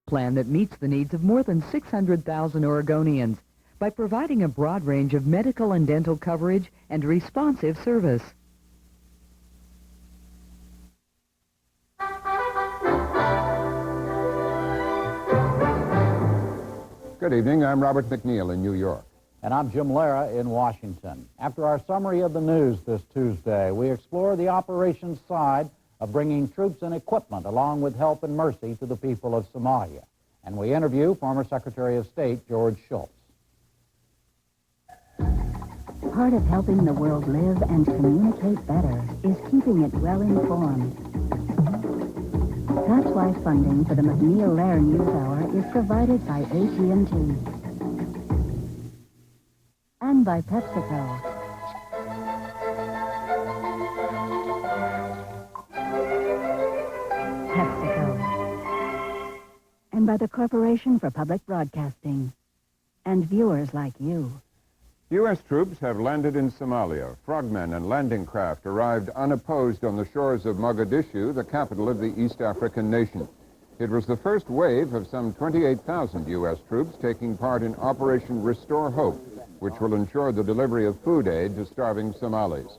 plan that meets the needs of more than 600,000 Oregonians by providing a broad range of medical and dental coverage and responsive service. Good evening. I'm Robert McNeil in New York. And I'm Jim Lara in Washington. After our summary of the news this Tuesday, we explore the operations side of bringing troops and equipment along with help and mercy to the people of Somalia. And we interview former Secretary of State George Shultz. Part of helping the world live and communicate better is keeping it well informed. That's why funding for the McNeil-Lehrer NewsHour is provided by AT&T and by PepsiCo. And by the Corporation for Public Broadcasting and viewers like you. U.S. troops have landed in Somalia. Frogmen and landing craft arrived unopposed on the shores of Mogadishu, the capital of the East African nation. It was the first wave of some 28,000 U.S. troops taking part in Operation Restore Hope, which will ensure the delivery of food aid to starving Somalis.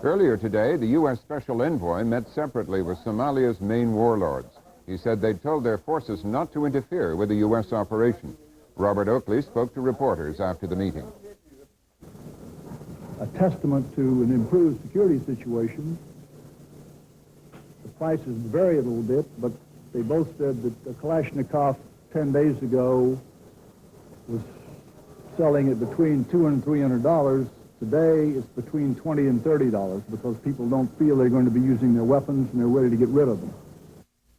Earlier today, the U.S. Special Envoy met separately with Somalia's main warlords. He said they told their forces not to interfere with the U.S. operation. Robert Oakley spoke to reporters after the meeting. A testament to an improved security situation. The prices vary a little bit, but they both said that the Kalashnikov 10 days ago was selling at between $200 and $300. Today, it's between $20 and $30 because people don't feel they're going to be using their weapons and they're ready to get rid of them.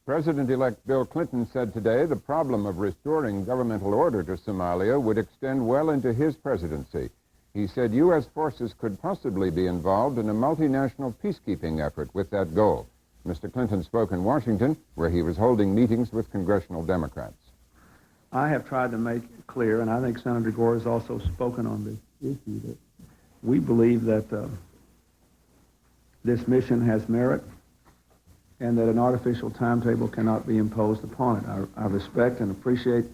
President-elect Bill Clinton said today the problem of restoring governmental order to Somalia would extend well into his presidency. He said U.S. forces could possibly be involved in a multinational peacekeeping effort with that goal. Mr. Clinton spoke in Washington, where he was holding meetings with congressional Democrats. I have tried to make it clear, and I think Senator Gore has also spoken on the issue, that we believe that this mission has merit and that an artificial timetable cannot be imposed upon it. I respect and appreciate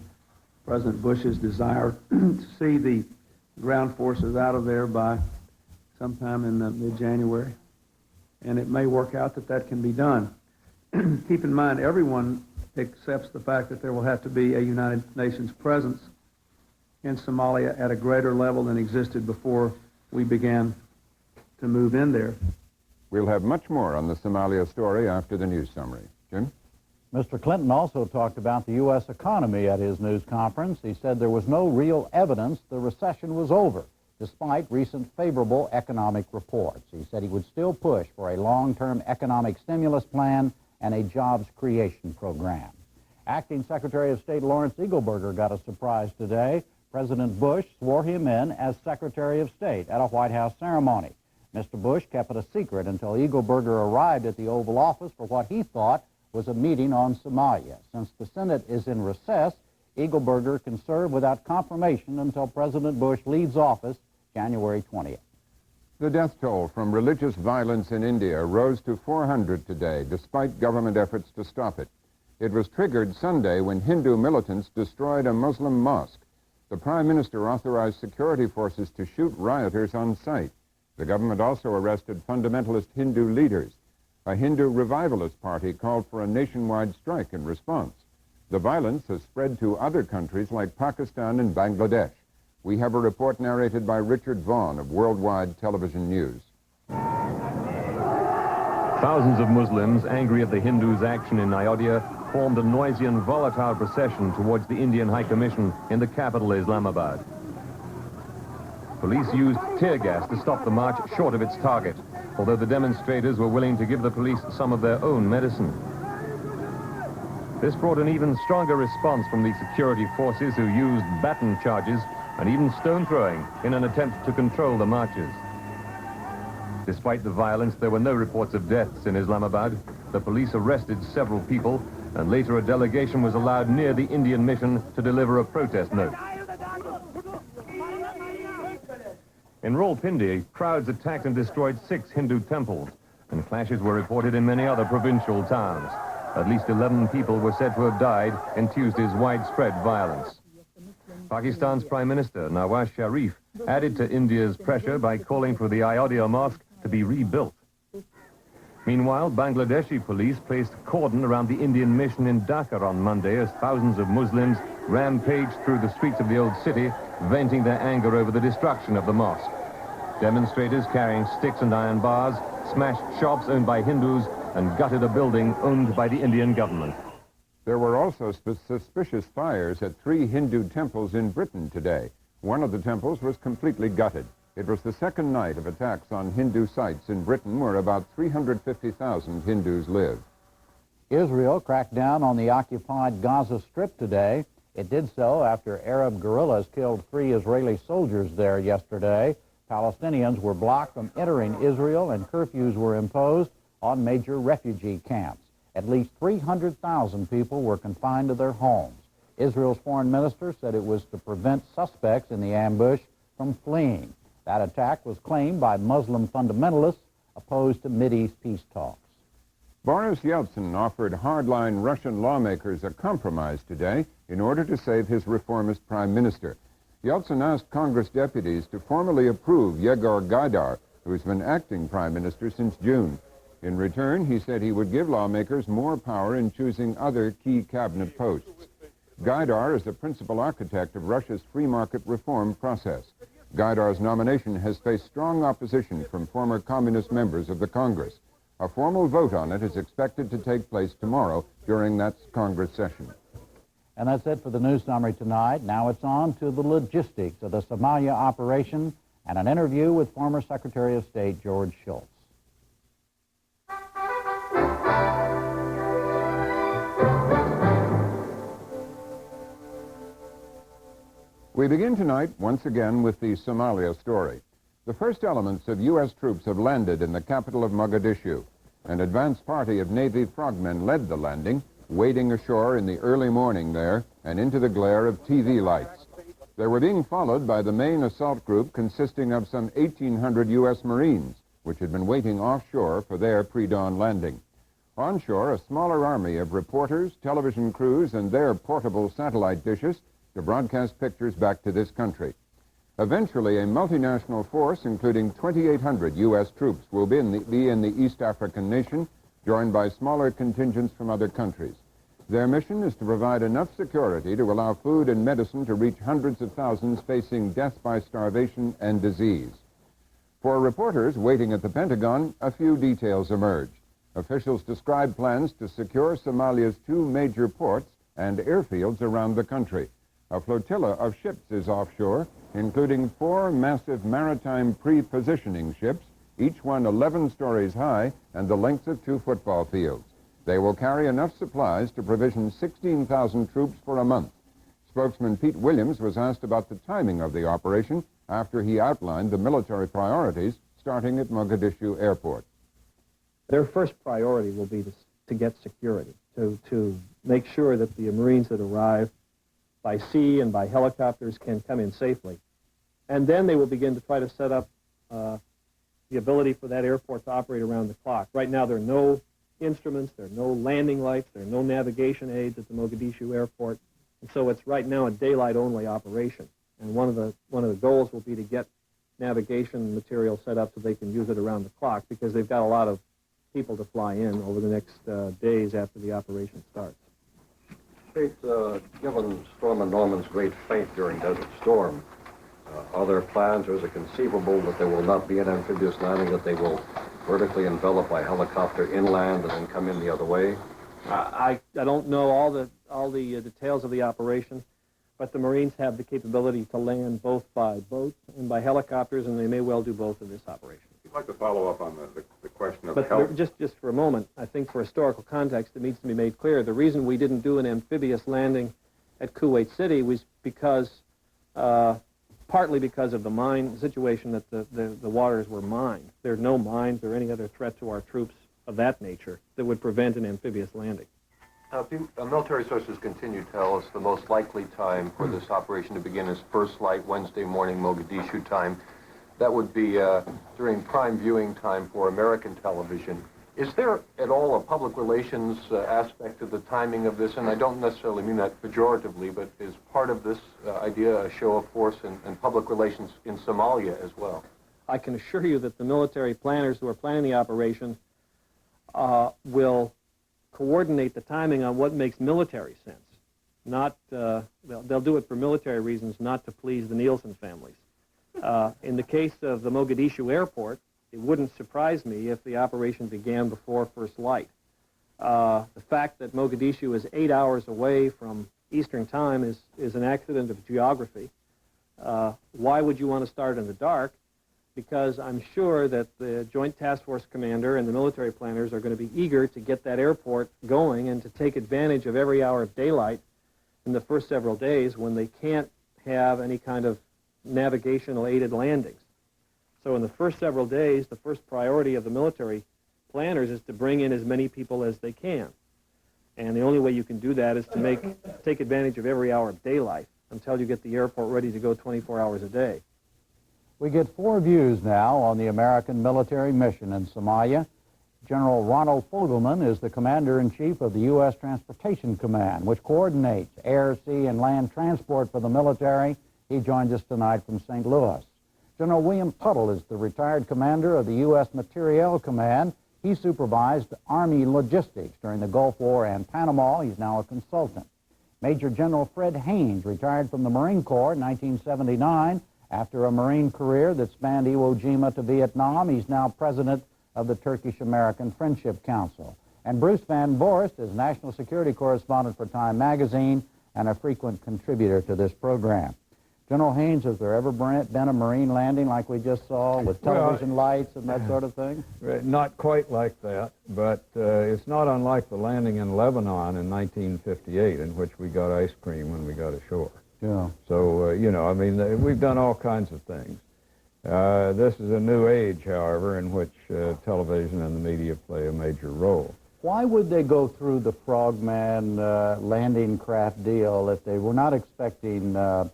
President Bush's desire to see the ground forces out of there by sometime in mid-January, and it may work out that that can be done. Keep in mind, everyone accepts the fact that there will have to be a United Nations presence in Somalia at a greater level than existed before we began to move in there. We'll have much more on the Somalia story after the news summary. Jim? Mr. Clinton also talked about the U.S. economy at his news conference. He said there was no real evidence the recession was over, despite recent favorable economic reports. He said he would still push for a long-term economic stimulus plan and a jobs creation program. Acting Secretary of State Lawrence Eagleburger got a surprise today. President Bush swore him in as Secretary of State at a White House ceremony. Mr. Bush kept it a secret until Eagleburger arrived at the Oval Office for what he thought was a meeting on Somalia. Since the Senate is in recess, Eagleburger can serve without confirmation until President Bush leaves office January 20th. The death toll from religious violence in India rose to 400 today, despite government efforts to stop it. It was triggered Sunday when Hindu militants destroyed a Muslim mosque. The Prime Minister authorized security forces to shoot rioters on sight. The government also arrested fundamentalist Hindu leaders. A Hindu revivalist party called for a nationwide strike in response. The violence has spread to other countries like Pakistan and Bangladesh. We have a report narrated by Richard Vaughn of Worldwide Television News. Thousands of Muslims, angry at the Hindus' action in Ayodhya, formed a noisy and volatile procession towards the Indian High Commission in the capital, Islamabad. Police used tear gas to stop the march short of its target, although the demonstrators were willing to give the police some of their own medicine. This brought an even stronger response from the security forces who used baton charges and even stone throwing in an attempt to control the marches. Despite the violence, there were no reports of deaths in Islamabad. The police arrested several people, and later a delegation was allowed near the Indian mission to deliver a protest note. In Rawalpindi, crowds attacked and destroyed 6 Hindu temples, and clashes were reported in many other provincial towns. At least 11 people were said to have died in Tuesday's widespread violence. Pakistan's Prime Minister Nawaz Sharif added to India's pressure by calling for the Ayodhya Mosque to be rebuilt. Meanwhile, Bangladeshi police placed cordon around the Indian mission in Dhaka on Monday as thousands of Muslims rampaged through the streets of the old city, venting their anger over the destruction of the mosque. Demonstrators carrying sticks and iron bars smashed shops owned by Hindus and gutted a building owned by the Indian government. There were also suspicious fires at 3 Hindu temples in Britain today. One of the temples was completely gutted. It was the second night of attacks on Hindu sites in Britain, where about 350,000 Hindus live. Israel cracked down on the occupied Gaza Strip today. It did so after Arab guerrillas killed 3 Israeli soldiers there yesterday. Palestinians were blocked from entering Israel, and curfews were imposed on major refugee camps. At least 300,000 people were confined to their homes. Israel's foreign minister said it was to prevent suspects in the ambush from fleeing. That attack was claimed by Muslim fundamentalists opposed to Mideast peace talks. Boris Yeltsin offered hardline Russian lawmakers a compromise today in order to save his reformist prime minister. Yeltsin asked Congress deputies to formally approve Yegor Gaidar, who has been acting prime minister since June. In return, he said he would give lawmakers more power in choosing other key cabinet posts. Gaidar is the principal architect of Russia's free market reform process. Gaidar's nomination has faced strong opposition from former communist members of the Congress. A formal vote on it is expected to take place tomorrow during that Congress session. And that's it for the news summary tonight. Now it's on to the logistics of the Somalia operation and an interview with former Secretary of State George Shultz. We begin tonight once again with the Somalia story. The first elements of U.S. troops have landed in the capital of Mogadishu. An advance party of Navy frogmen led the landing, wading ashore in the early morning there and into the glare of TV lights. They were being followed by the main assault group consisting of some 1,800 U.S. Marines, which had been waiting offshore for their pre-dawn landing. Onshore, a smaller army of reporters, television crews, and their portable satellite dishes to broadcast pictures back to this country. Eventually, a multinational force, including 2,800 U.S. troops, will be in the East African nation, joined by smaller contingents from other countries. Their mission is to provide enough security to allow food and medicine to reach hundreds of thousands facing death by starvation and disease. For reporters waiting at the Pentagon, a few details emerged. Officials describe plans to secure Somalia's 2 major ports and airfields around the country. A flotilla of ships is offshore, including 4 massive maritime pre-positioning ships, each one 11 stories high and the length of 2 football fields. They will carry enough supplies to provision 16,000 troops for a month. Spokesman Pete Williams was asked about the timing of the operation after he outlined the military priorities starting at Mogadishu Airport. Their first priority will be to get security, to make sure that the Marines that arrive by sea and by helicopters can come in safely. And then they will begin to try to set up the ability for that airport to operate around the clock. Right now there are no instruments, there are no landing lights, there are no navigation aids at the Mogadishu airport, and so it's right now a daylight-only operation. And one of the goals will be to get navigation material set up so they can use it around the clock, because they've got a lot of people to fly in over the next days after the operation starts. Pete, given Storm Norman's great fate during Desert Storm, are there plans, or is it conceivable that there will not be an amphibious landing, that they will vertically envelop by helicopter inland and then come in the other way? I don't know all the details of the operation, but the Marines have the capability to land both by boats and by helicopters, and they may well do both in this operation. I'd like to follow up on the question of But just for a moment, I think for historical context, it needs to be made clear. The reason we didn't do an amphibious landing at Kuwait City was because, partly because of the mine situation, that the waters were mined. There are no mines or any other threat to our troops of that nature that would prevent an amphibious landing. Military sources continue to tell us the most likely time for this operation to begin is first light Wednesday morning Mogadishu time. That would be during prime viewing time for American television. Is there at all a public relations aspect to the timing of this? And I don't necessarily mean that pejoratively, but is part of this idea a show of force and public relations in Somalia as well? I can assure you that the military planners who are planning the operation will coordinate the timing on what makes military sense. Not, they'll do it for military reasons, not to please the Nielsen families. In the case of the Mogadishu airport, it wouldn't surprise me if the operation began before first light. The fact that Mogadishu is 8 hours away from Eastern time is an accident of geography. Why would you want to start in the dark? Because I'm sure that the Joint Task Force Commander and the military planners are going to be eager to get that airport going and to take advantage of every hour of daylight in the first several days when they can't have any kind of navigational aided landings. So in the first several days, the first priority of the military planners is to bring in as many people as they can. And the only way you can do that is to take advantage of every hour of daylight until you get the airport ready to go 24 hours a day. We get 4 views now on the American military mission in Somalia. General Ronald Fogelman is the Commander-in-Chief of the U.S. Transportation Command, which coordinates air, sea, and land transport for the military. He joins us tonight from St. Louis. General William Tuttle is the retired commander of the U.S. Materiel Command. He supervised Army logistics during the Gulf War and Panama. He's now a consultant. Major General Fred Haynes retired from the Marine Corps in 1979. After a Marine career that spanned Iwo Jima to Vietnam, he's now president of the Turkish-American Friendship Council. And Bruce Van Voorst is national security correspondent for Time magazine and a frequent contributor to this program. General Haynes, has there ever been a Marine landing like we just saw with television lights and that sort of thing? Not quite like that, but it's not unlike the landing in Lebanon in 1958 in which we got ice cream when we got ashore. Yeah. So, you know, I mean, we've done all kinds of things. This is a new age, however, in which television and the media play a major role. Why would they go through the Frogman landing craft deal if they were not expecting armed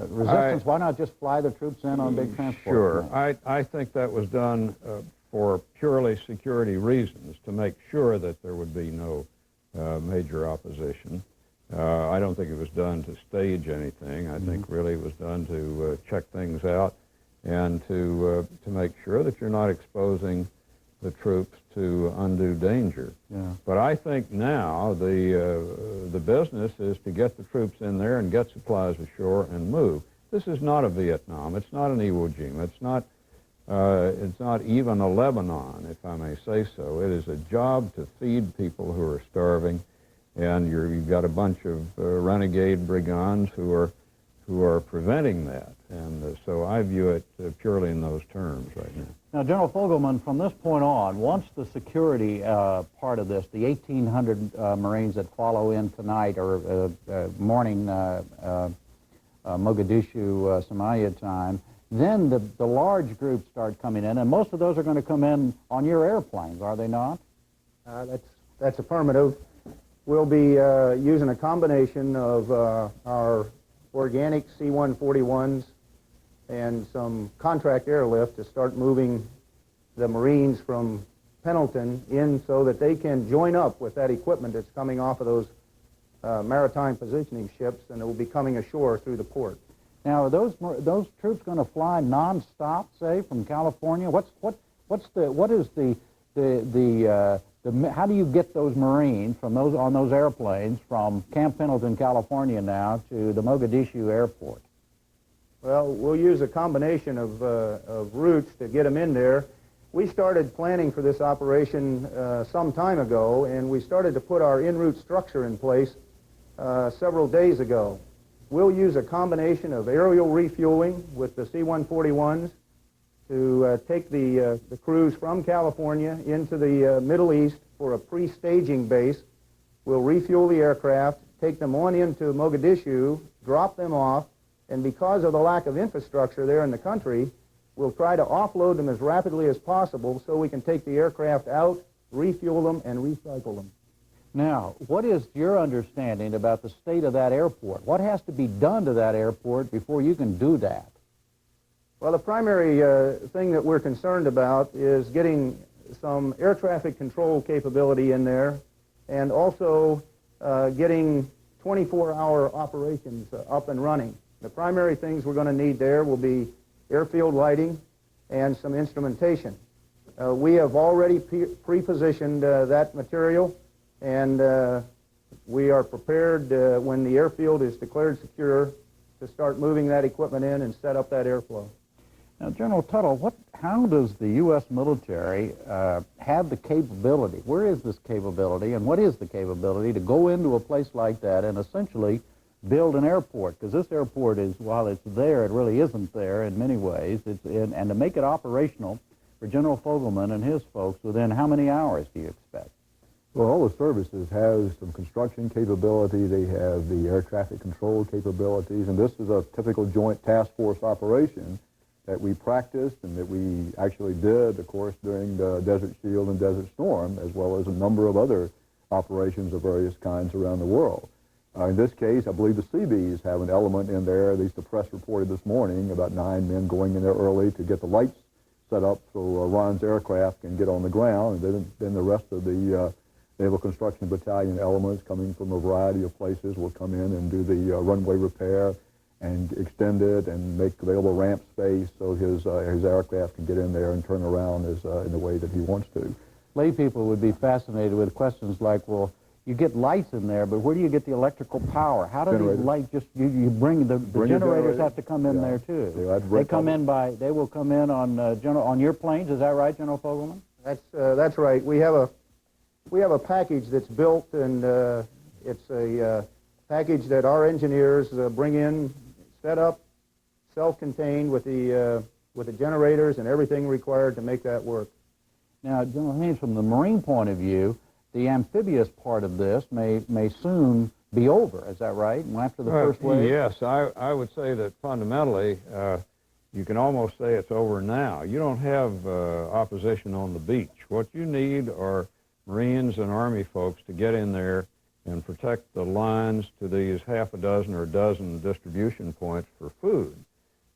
resistance? Why not just fly the troops in on big transport? Sure. I think that was done for purely security reasons, to make sure that there would be no major opposition. I don't think it was done to stage anything. I think really it was done to check things out and to make sure that you're not exposing the troops to undue danger. Yeah. But I think now the business is to get the troops in there and get supplies ashore and move. This is not a Vietnam. It's not an Iwo Jima. It's not even a Lebanon, if I may say so. It is a job to feed people who are starving, and you've got a bunch of renegade brigands who are preventing that. And so I view it purely in those terms right now. Now, General Fogelman, from this point on, once the security part of this, the 1,800 Marines that follow in tonight or morning Mogadishu, Somalia time, then the large groups start coming in, and most of those are going to come in on your airplanes, are they not? That's affirmative. We'll be using a combination of our organic C-141s and some contract airlift to start moving the Marines from Pendleton in so that they can join up with that equipment that's coming off of those maritime positioning ships, and it will be coming ashore through the port. Now, are those troops going to fly nonstop, say, from California? How do you get those Marines on those airplanes from Camp Pendleton, California now to the Mogadishu airport? Well, we'll use a combination of routes to get them in there. We started planning for this operation some time ago, and we started to put our en route structure in place several days ago. We'll use a combination of aerial refueling with the C-141s to take the crews from California into the Middle East for a pre-staging base. We'll refuel the aircraft, take them on into Mogadishu, drop them off, and because of the lack of infrastructure there in the country, we'll try to offload them as rapidly as possible so we can take the aircraft out, refuel them, and recycle them. Now, what is your understanding about the state of that airport? What has to be done to that airport before you can do that? Well, the primary thing that we're concerned about is getting some air traffic control capability in there, and also getting 24-hour operations up and running. The primary things we're going to need there will be airfield lighting and some instrumentation. We have already pre-positioned that material, and we are prepared when the airfield is declared secure to start moving that equipment in and set up that airflow. Now, General Tuttle, how does the U.S. military have the capability? Where is this capability, and what is the capability to go into a place like that and essentially build an airport? Because this airport is, while it's there, it really isn't there in many ways. And to make it operational for General Fogelman and his folks within how many hours do you expect? Well, all the services have some construction capability. They have the air traffic control capabilities, and this is a typical joint task force operation that we practiced and that we actually did, of course, during the Desert Shield and Desert Storm, as well as a number of other operations of various kinds around the world. In this case, I believe the Seabees have an element in there. At least the press reported this morning about 9 men going in there early to get the lights set up so Ron's aircraft can get on the ground, and then the rest of the Naval Construction Battalion elements coming from a variety of places will come in and do the runway repair and extend it and make available ramp space so his aircraft can get in there and turn around in the way that he wants to. Lay people would be fascinated with questions like, well, you get lights in there, but where do you get the electrical power? How do these lights you bring the generators have to come in there too? They will come in on your planes. Is that right, General Fogelman? That's right. We have a package that's built, and it's a package that our engineers bring in, set up, self-contained with the generators and everything required to make that work. Now, General Haynes, from the Marine point of view, the amphibious part of this may soon be over. Is that right? After the first wave? Yes, I would say that fundamentally, you can almost say it's over now. You don't have opposition on the beach. What you need are Marines and Army folks to get in there and protect the lines to these half a dozen or a dozen distribution points for food.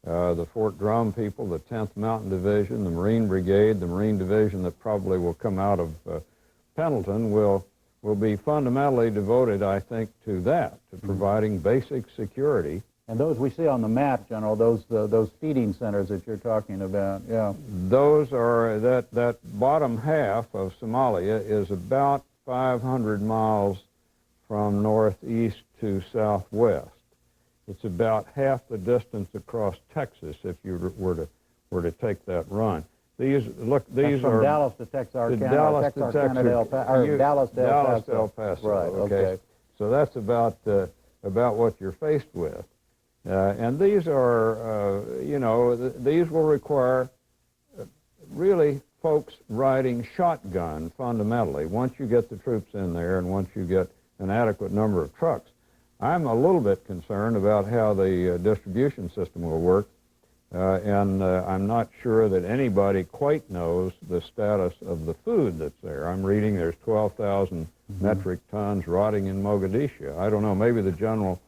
The Fort Drum people, the 10th Mountain Division, the Marine Brigade, the Marine Division that probably will come out of Pendleton will be fundamentally devoted, I think, to that, to providing basic security. And those we see on the map, General, those feeding centers that you're talking about, yeah. Those are, that bottom half of Somalia is about 500 miles from northeast to southwest. It's about half the distance across Texas if you were to take that run. These That's from Dallas to Texarkana, Dallas to El Paso. Right. Okay. So that's about what you're faced with, and these are these will require really folks riding shotgun fundamentally. Once you get the troops in there, and once you get an adequate number of trucks. I'm a little bit concerned about how the distribution system will work, and I'm not sure that anybody quite knows the status of the food that's there. I'm reading there's 12,000 metric tons rotting in Mogadishu. I don't know, maybe the general,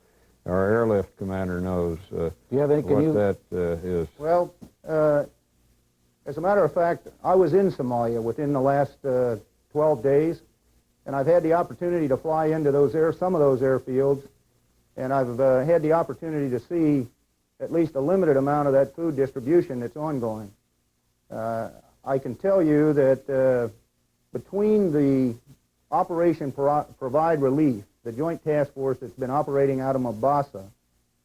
our airlift commander knows that is. Well, as a matter of fact, I was in Somalia within the last 12 days, and I've had the opportunity to fly into some of those airfields, and I've had the opportunity to see at least a limited amount of that food distribution that's ongoing. I can tell you that between the Operation Provide Relief, the joint task force that's been operating out of Mombasa,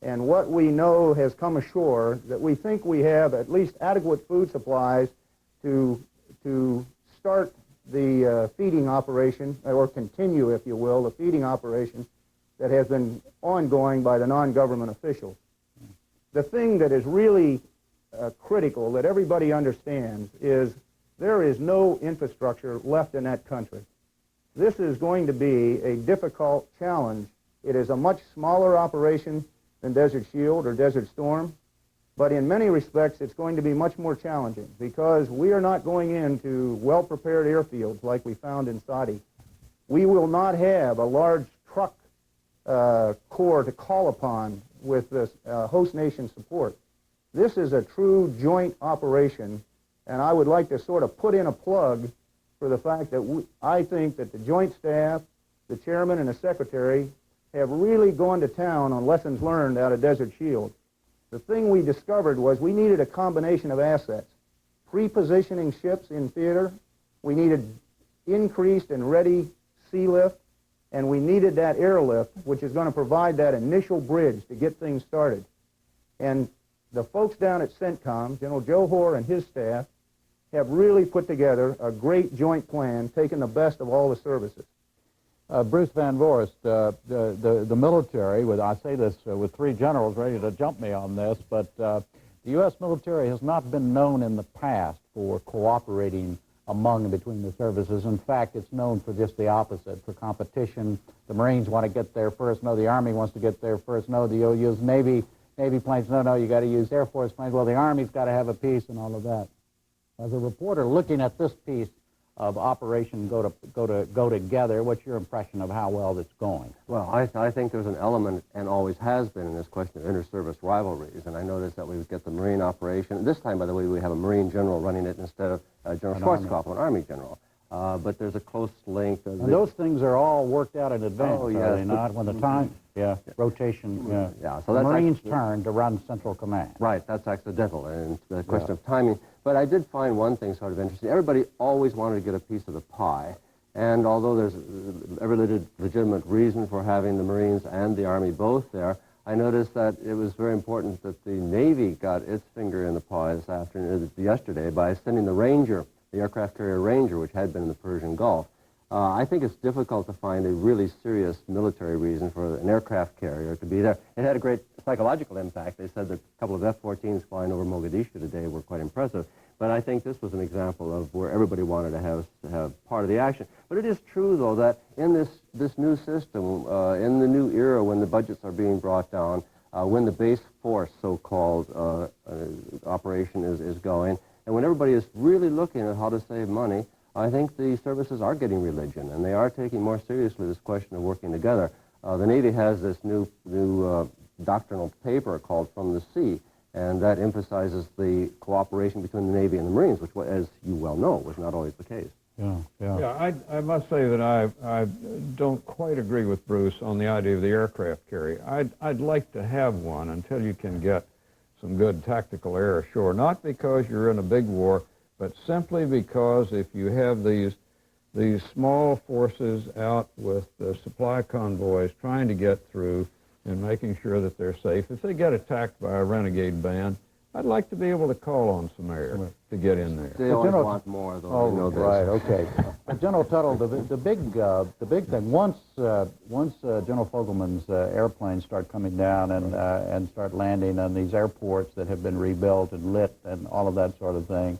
and what we know has come ashore, that we think we have at least adequate food supplies to start the feeding operation, or continue, if you will, the feeding operation that has been ongoing by the non-government officials. The thing that is really critical that everybody understands is there is no infrastructure left in that country. This is going to be a difficult challenge. It is a much smaller operation than Desert Shield or Desert Storm, but in many respects it's going to be much more challenging because we are not going into well-prepared airfields like we found in Saudi. We will not have a large truck corps to call upon with this host nation support. This is a true joint operation, and I would like to sort of put in a plug for the fact that I think that the Joint Staff, the Chairman and the Secretary have really gone to town on lessons learned out of Desert Shield. The thing we discovered was we needed a combination of assets. Pre-positioning ships in theater, we needed increased and ready sea lift, and we needed that airlift, which is going to provide that initial bridge to get things started. And the folks down at CENTCOM, General Joe Hoare and his staff, have really put together a great joint plan, taking the best of all the services. Bruce Van Voorst, the military, I say this with three generals ready to jump me on this, but the U.S. military has not been known in the past for cooperating among and between the services. In fact, it's known for just the opposite, for competition. The Marines want to get there first. No, the Army wants to get there first. No, you'll use Navy planes. No, you got to use Air Force planes. Well, the Army's got to have a piece and all of that. As a reporter looking at this piece of Operation Go Together, what's your impression of how well it's going? Well, I think there's an element, and always has been, in this question of inter-service rivalries. And I noticed that we would get the Marine operation. This time, by the way, we have a Marine general running it instead of General Schwarzkopf, an Army general. But there's a close link. And those things are all worked out in advance, are they not? When the time, rotation, so the that's Marines' turn to run Central Command. Right, that's accidental, and the question of timing. But I did find one thing sort of interesting. Everybody always wanted to get a piece of the pie, and although there's every legitimate reason for having the Marines and the Army both there, I noticed that it was very important that the Navy got its finger in the pie yesterday by sending the Ranger, the aircraft carrier Ranger, which had been in the Persian Gulf. I think it's difficult to find a really serious military reason for an aircraft carrier to be there. It had a great psychological impact. They said that a couple of F-14s flying over Mogadishu today were quite impressive. But I think this was an example of where everybody wanted to have part of the action. But it is true, though, that in this new system, in the new era when the budgets are being brought down, when the base force, so-called, operation is going, and when everybody is really looking at how to save money, I think the services are getting religion, and they are taking more seriously this question of working together. The Navy has this new doctrinal paper called From the Sea, and that emphasizes the cooperation between the Navy and the Marines, which, as you well know, was not always the case. Yeah, I must say that I don't quite agree with Bruce on the idea of the aircraft carrier. I'd like to have one until you can get some good tactical air ashore, not because you're in a big war, but simply because if you have these small forces out with the supply convoys trying to get through and making sure that they're safe, if they get attacked by a renegade band, I'd like to be able to call on some air to get in there. They always want more, though. Oh, right, okay. General Tuttle, the big thing, once General Fogelman's airplanes start coming down and start landing on these airports that have been rebuilt and lit and all of that sort of thing,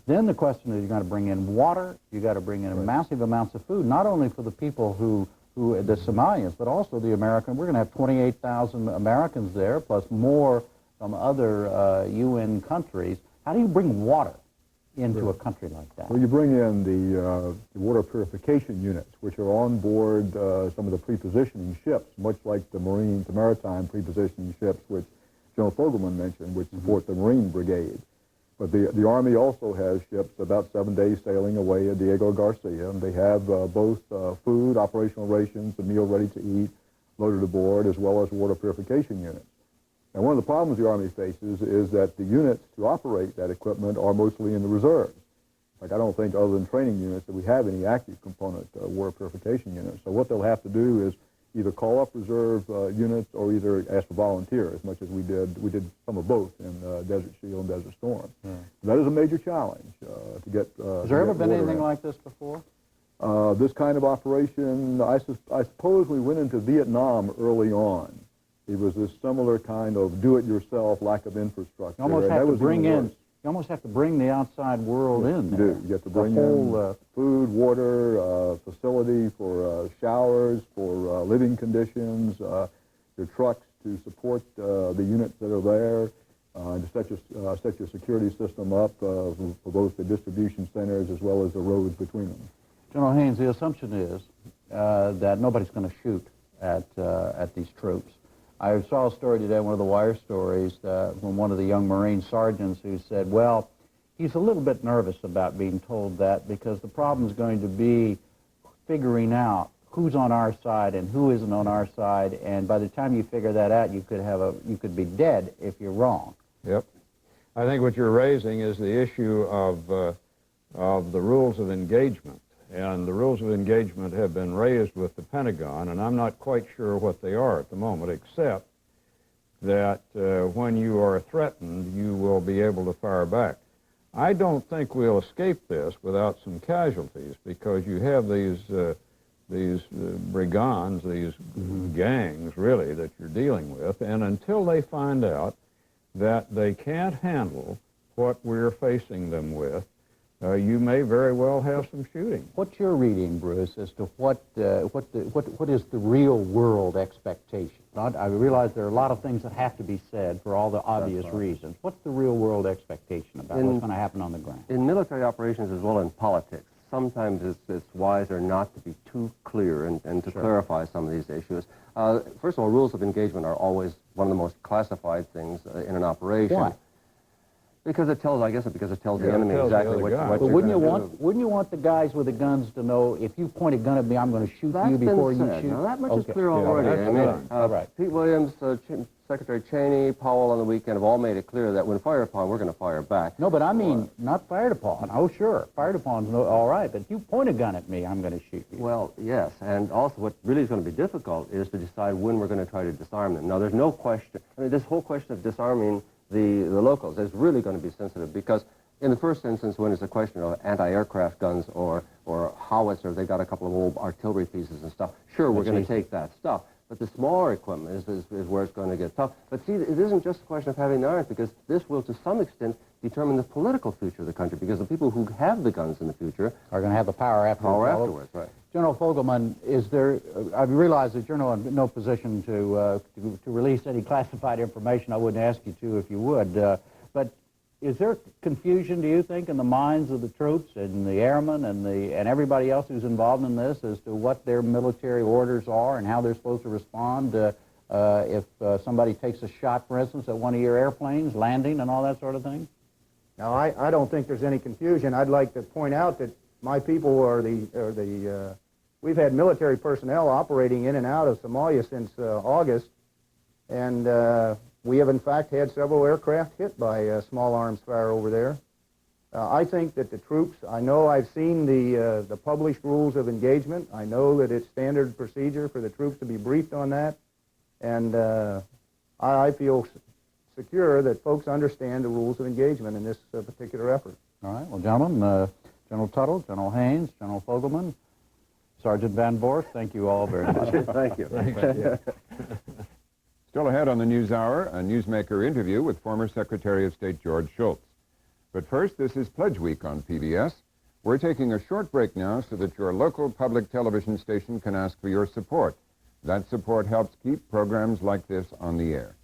then the question is, you've got to bring in water, you've got to bring in massive amounts of food, not only for the people who the Somalians, but also the American. We're going to have 28,000 Americans there, plus more from other UN countries. How do you bring water into a country like that? Well, you bring in the water purification units, which are on board some of the prepositioning ships, much like the maritime prepositioning ships, which General Fogelman mentioned, which support the Marine Brigade. But the Army also has ships about 7 days sailing away at Diego Garcia, and they have both food, operational rations, a meal ready to eat, loaded aboard, as well as water purification units. And one of the problems the Army faces is that the units to operate that equipment are mostly in the reserves. Like, I don't think other than training units that we have any active component water purification units. So what they'll have to do is either call up reserve units or either ask for volunteers, much as we did some of both in Desert Shield and Desert Storm. That is a major challenge to get. Has there ever been anything like this before? This kind of operation, I suppose we went into Vietnam early on. It was this similar kind of do-it-yourself, lack of infrastructure. You almost have to bring in. You almost have to bring the outside world in there. You do. You have to bring in food, water, facility for showers, for living conditions, your trucks to support the units that are there, and to set your security system up for both the distribution centers as well as the roads between them. General Haynes, the assumption is that nobody's going to shoot at these troops. I saw a story today, one of the wire stories, from one of the young Marine sergeants who said, well, he's a little bit nervous about being told that because the problem is going to be figuring out who's on our side and who isn't on our side, and by the time you figure that out, you could be dead if you're wrong. Yep. I think what you're raising is the issue of the rules of engagement. And the rules of engagement have been raised with the Pentagon, and I'm not quite sure what they are at the moment, except that when you are threatened, you will be able to fire back. I don't think we'll escape this without some casualties, because you have these brigands, these gangs, really, that you're dealing with, and until they find out that they can't handle what we're facing them with, you may very well have some shooting. What's your reading, Bruce, as to what is the real world expectation? I realize there are a lot of things that have to be said for all the obvious reasons. What's the real world expectation about what's going to happen on the ground? In military operations as well in politics, sometimes it's wiser not to be too clear and to clarify some of these issues. First of all, rules of engagement are always one of the most classified things in an operation. Why? Because it tells, I guess, because it tells the enemy exactly what but wouldn't you want the guys with the guns to know, if you point a gun at me, I'm going to shoot you before you shoot? Now, that much is clear already. I mean, Pete Williams, Secretary Cheney, Powell on the weekend have all made it clear that when fired upon, we're going to fire back. No, but I mean, not fired upon. Oh, sure. Fired upon's all right, but if you point a gun at me, I'm going to shoot you. Well, yes, and also what really is going to be difficult is to decide when we're going to try to disarm them. Now, there's no question, I mean, this whole question of disarming the locals is really going to be sensitive, because in the first instance, when it's a question of anti-aircraft guns or howitzer, they've got a couple of old artillery pieces and stuff, sure, we're going to take that stuff. But the smaller equipment is where it's going to get tough. But see, it isn't just a question of having the arms, because this will, to some extent, determine the political future of the country, because the people who have the guns in the future are going to have the power afterwards. Right. General Fogelman, is there? I realize that you're in no position to release any classified information. I wouldn't ask you to if you would. But is there confusion, do you think, in the minds of the troops and the airmen and everybody else who's involved in this as to what their military orders are and how they're supposed to respond if somebody takes a shot, for instance, at one of your airplanes landing and all that sort of thing? Now, I don't think there's any confusion. I'd like to point out that my people we've had military personnel operating in and out of Somalia since August, and we have in fact had several aircraft hit by small arms fire over there. I think that the troops, I know I've seen the published rules of engagement. I know that it's standard procedure for the troops to be briefed on that, and I feel secure that folks understand the rules of engagement in this particular effort. All right. Well, gentlemen, General Tuttle, General Haynes, General Fogelman, Sergeant Van Voorst, thank you all very much. Thank you. Thank you. Still ahead on the NewsHour, a newsmaker interview with former Secretary of State George Shultz. But first, this is Pledge Week on PBS. We're taking a short break now so that your local public television station can ask for your support. That support helps keep programs like this on the air.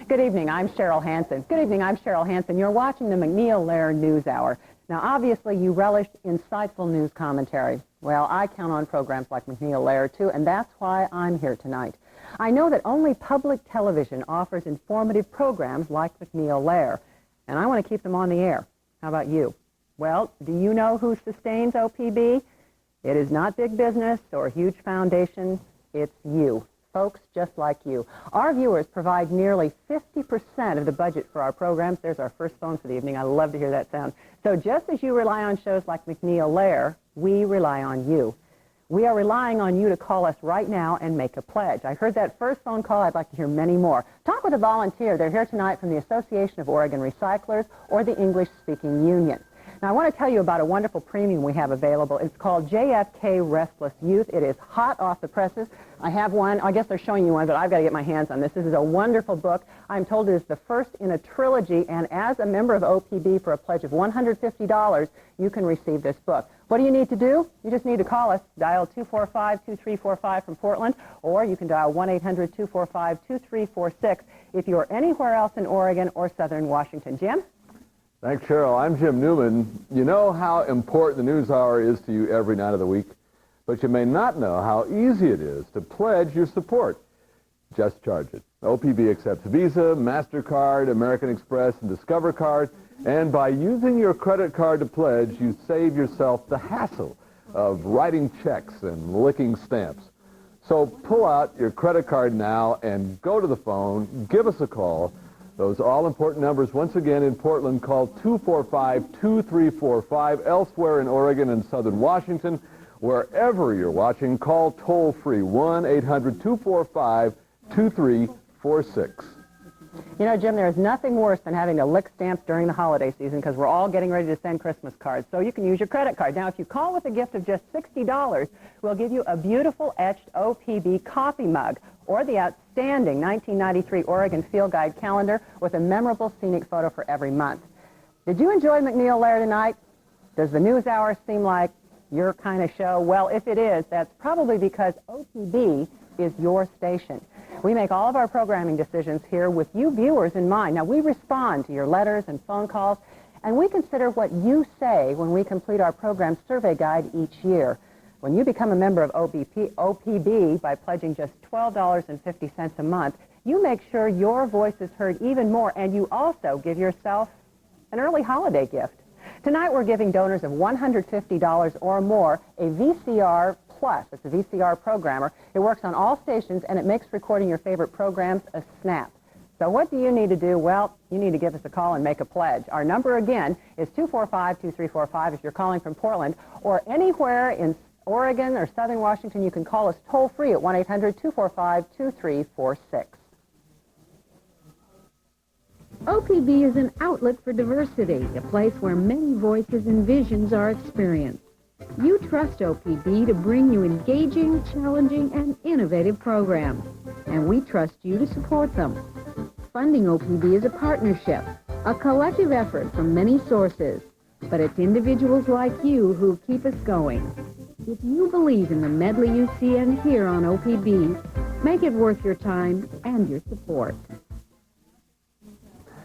Good evening, I'm Cheryl Hansen. Good evening, I'm Cheryl Hansen. You're watching the McNeil-Lehrer NewsHour. Now, obviously, you relished insightful news commentary. Well, I count on programs like McNeil-Lehrer, too, and that's why I'm here tonight. I know that only public television offers informative programs like McNeil-Lehrer, and I want to keep them on the air. How about you? Well, do you know who sustains OPB? It is not big business or a huge foundation. It's you. Folks just like you. Our viewers provide nearly 50% of the budget for our programs. There's our first phone for the evening. I love to hear that sound. So just as you rely on shows like McNeil-Lehrer, we rely on you. We are relying on you to call us right now and make a pledge. I heard that first phone call. I'd like to hear many more. Talk with a volunteer. They're here tonight from the Association of Oregon Recyclers or the English-Speaking Union. Now, I want to tell you about a wonderful premium we have available. It's called JFK Restless Youth. It is hot off the presses. I have one. I guess they're showing you one, but I've got to get my hands on this. This is a wonderful book. I'm told it is the first in a trilogy, and as a member of OPB for a pledge of $150, you can receive this book. What do you need to do? You just need to call us. Dial 245-2345 from Portland, or you can dial 1-800-245-2346 if you are anywhere else in Oregon or southern Washington. Jim? Thanks, Cheryl. I'm Jim Newman. You know how important the NewsHour is to you every night of the week, but you may not know how easy it is to pledge your support. just charge it. OPB accepts Visa, MasterCard, American Express, and Discover Card, and by using your credit card to pledge, you save yourself the hassle of writing checks and licking stamps. So pull out your credit card now and go to the phone, give us a call. Those all-important numbers, once again, in Portland, call 245-2345. Elsewhere in Oregon and southern Washington, wherever you're watching, call toll-free 1-800-245-2346. You know, Jim, there is nothing worse than having to lick stamps during the holiday season because we're all getting ready to send Christmas cards. So you can use your credit card. Now, if you call with a gift of just $60, we'll give you a beautiful etched OPB coffee mug or the outstanding 1993 Oregon Field Guide calendar with a memorable scenic photo for every month. Did you enjoy McNeil Lehrer tonight? Does the NewsHour seem like your kind of show? Well, if it is, that's probably because OPB is your station. We make all of our programming decisions here with you viewers in mind. Now, we respond to your letters and phone calls, and we consider what you say when we complete our program survey guide each year. When you become a member of OPB by pledging just $12.50 a month, you make sure your voice is heard even more, and you also give yourself an early holiday gift. Tonight, we're giving donors of $150 or more a VCR Plus. It's a VCR programmer. It works on all stations, and it makes recording your favorite programs a snap. So what do you need to do? Well, you need to give us a call and make a pledge. Our number, again, is 245-2345 if you're calling from Portland, or anywhere in Oregon or southern Washington, you can call us toll-free at 1-800-245-2346. OPB is an outlet for diversity, a place where many voices and visions are experienced. You trust OPB to bring you engaging, challenging, and innovative programs, and we trust you to support them. Funding OPB is a partnership, a collective effort from many sources, but it's individuals like you who keep us going. If you believe in the medley you see and hear on OPB, make it worth your time and your support.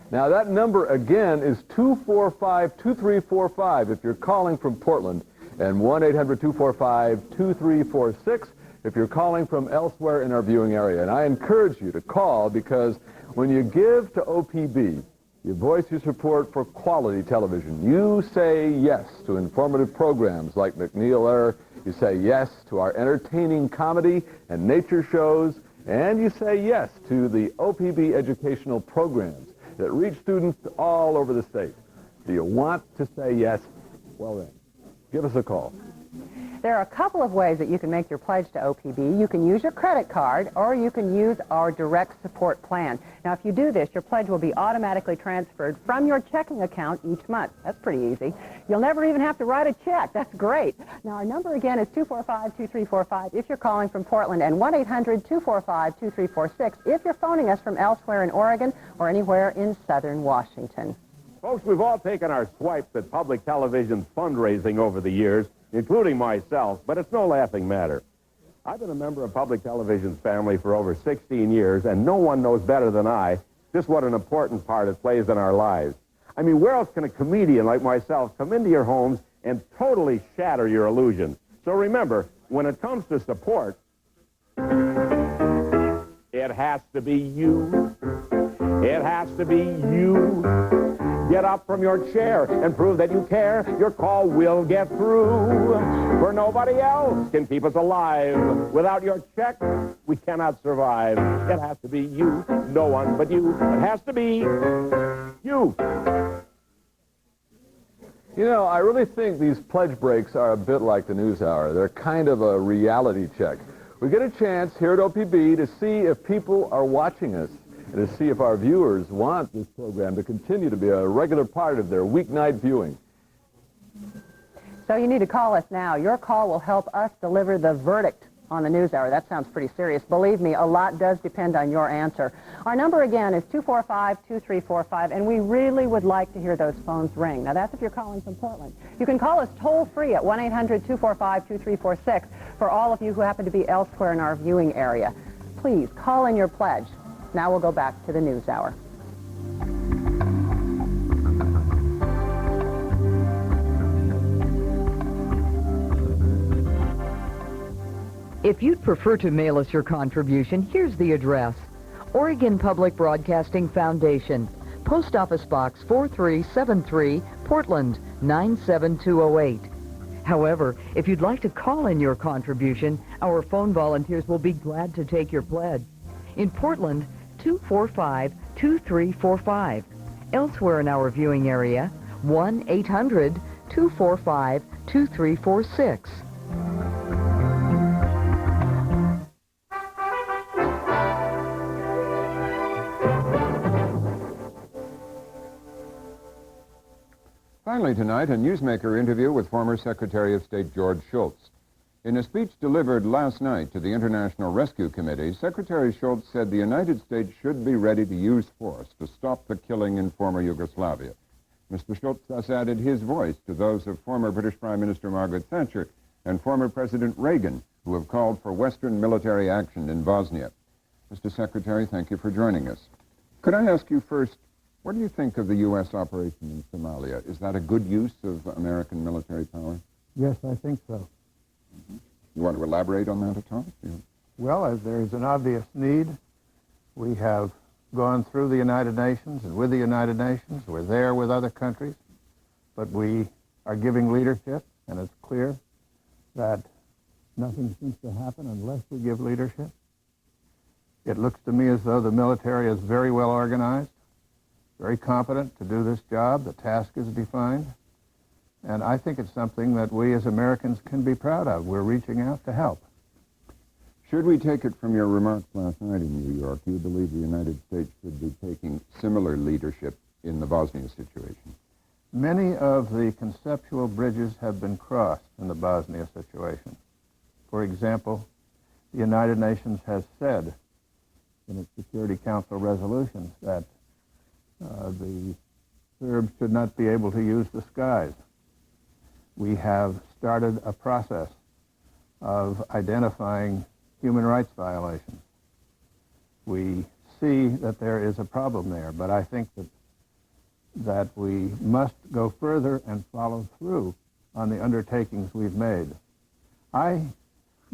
Now, that number, again, is 245-2345 if you're calling from Portland, and 1-800-245-2346 if you're calling from elsewhere in our viewing area. And I encourage you to call because when you give to OPB, you voice your support for quality television. You say yes to informative programs like McNeil Lehrer. You say yes to our entertaining comedy and nature shows. And you say yes to the OPB educational programs that reach students all over the state. Do you want to say yes? Well then, give us a call. There are a couple of ways that you can make your pledge to OPB. You can use your credit card, or you can use our direct support plan. Now, if you do this, your pledge will be automatically transferred from your checking account each month. That's pretty easy. You'll never even have to write a check. That's great. Now, our number again is 245-2345 if you're calling from Portland, and 1-800-245-2346 if you're phoning us from elsewhere in Oregon or anywhere in southern Washington. Folks, we've all taken our swipes at public television's fundraising over the years, including myself, but it's no laughing matter. I've been a member of public television's family for over 16 years, and no one knows better than I just what an important part it plays in our lives. I mean, where else can a comedian like myself come into your homes and totally shatter your illusions? So remember, when it comes to support, it has to be you. It has to be you. Get up from your chair and prove that you care. Your call will get through. For nobody else can keep us alive. Without your check, we cannot survive. It has to be you, no one but you. It has to be you. You know, I really think these pledge breaks are a bit like the NewsHour. They're kind of a reality check. We get a chance here at OPB to see if people are watching us, and to see if our viewers want this program to continue to be a regular part of their weeknight viewing. So you need to call us now. Your call will help us deliver the verdict on the NewsHour. That sounds pretty serious. Believe me, a lot does depend on your answer. Our number again is 245-2345, and we really would like to hear those phones ring. Now, that's if you're calling from Portland. You can call us toll-free at 1-800-245-2346 for all of you who happen to be elsewhere in our viewing area. Please, call in your pledge. Now we'll go back to the NewsHour. If you'd prefer to mail us your contribution, here's the address. Oregon Public Broadcasting Foundation, Post Office Box 4373, Portland 97208. However, if you'd like to call in your contribution, our phone volunteers will be glad to take your pledge. In Portland, 245-2345. Elsewhere in our viewing area, 1-800-245-2346. Finally tonight, a newsmaker interview with former Secretary of State George Shultz. In a speech delivered last night to the International Rescue Committee, Secretary Shultz said the United States should be ready to use force to stop the killing in former Yugoslavia. Mr. Shultz thus added his voice to those of former British Prime Minister Margaret Thatcher and former President Reagan, who have called for Western military action in Bosnia. Mr. Secretary, thank you for joining us. Could I ask you first, what do you think of the U.S. operation in Somalia? Is that a good use of American military power? Yes, I think so. You want to elaborate on that at all? Well, there is an obvious need. We have gone through the United Nations and with the United Nations. We're there with other countries, but we are giving leadership, and it's clear that nothing seems to happen unless we give leadership. It looks to me as though the military is very well organized, very competent to do this job. The task is defined. And I think it's something that we as Americans can be proud of. We're reaching out to help. Should we take it from your remarks last night in New York, you believe the United States should be taking similar leadership in the Bosnia situation? Many of the conceptual bridges have been crossed in the Bosnia situation. For example, the United Nations has said in its Security Council resolutions that the Serbs should not be able to use the skies. We have started a process of identifying human rights violations. We see that there is a problem there, but I think that we must go further and follow through on the undertakings we've made. I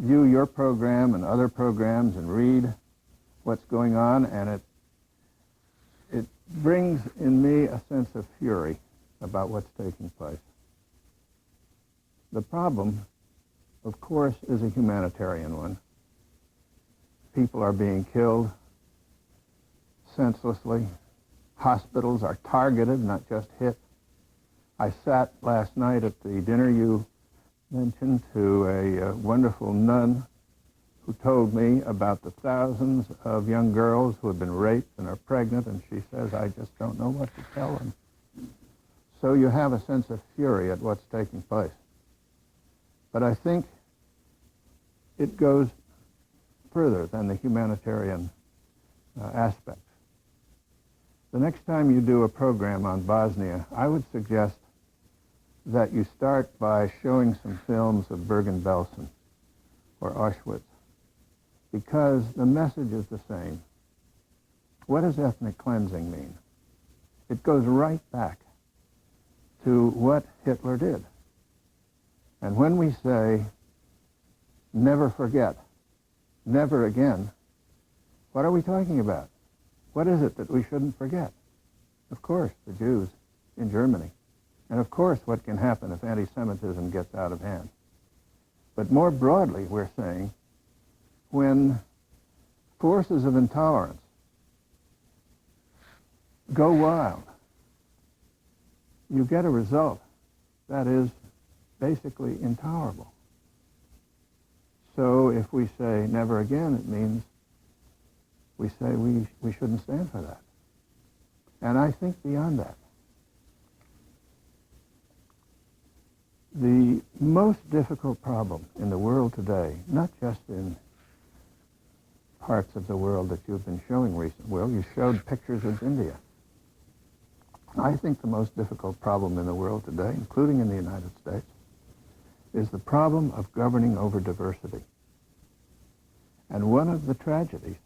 view your program and other programs and read what's going on, and it brings in me a sense of fury about what's taking place. The problem, of course, is a humanitarian one. People are being killed senselessly. Hospitals are targeted, not just hit. I sat last night at the dinner you mentioned to a wonderful nun who told me about the thousands of young girls who have been raped and are pregnant, and she says, I just don't know what to tell them. So you have a sense of fury at what's taking place. But I think it goes further than the humanitarian aspects. The next time you do a program on Bosnia, I would suggest that you start by showing some films of Bergen-Belsen or Auschwitz, because the message is the same. What does ethnic cleansing mean? It goes right back to what Hitler did. And when we say, never forget, never again, what are we talking about? What is it that we shouldn't forget? Of course, the Jews in Germany. And of course, what can happen if anti-Semitism gets out of hand. But more broadly, we're saying, when forces of intolerance go wild, you get a result that is basically intolerable. So if we say never again, it means we say we shouldn't stand for that. And I think beyond that. The most difficult problem in the world today, not just in parts of the world that you've been showing recently, well, you showed pictures of India. I think the most difficult problem in the world today, including in the United States, is the problem of governing over diversity. And one of the tragedies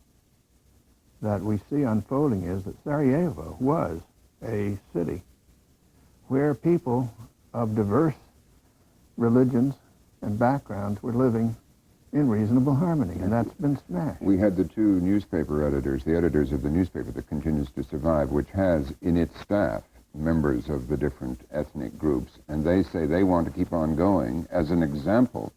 that we see unfolding is that Sarajevo was a city where people of diverse religions and backgrounds were living in reasonable harmony, and that's been smashed. We had the two newspaper editors, the editors of the newspaper that continues to survive, which has in its staff members of the different ethnic groups, and they say they want to keep on going as an example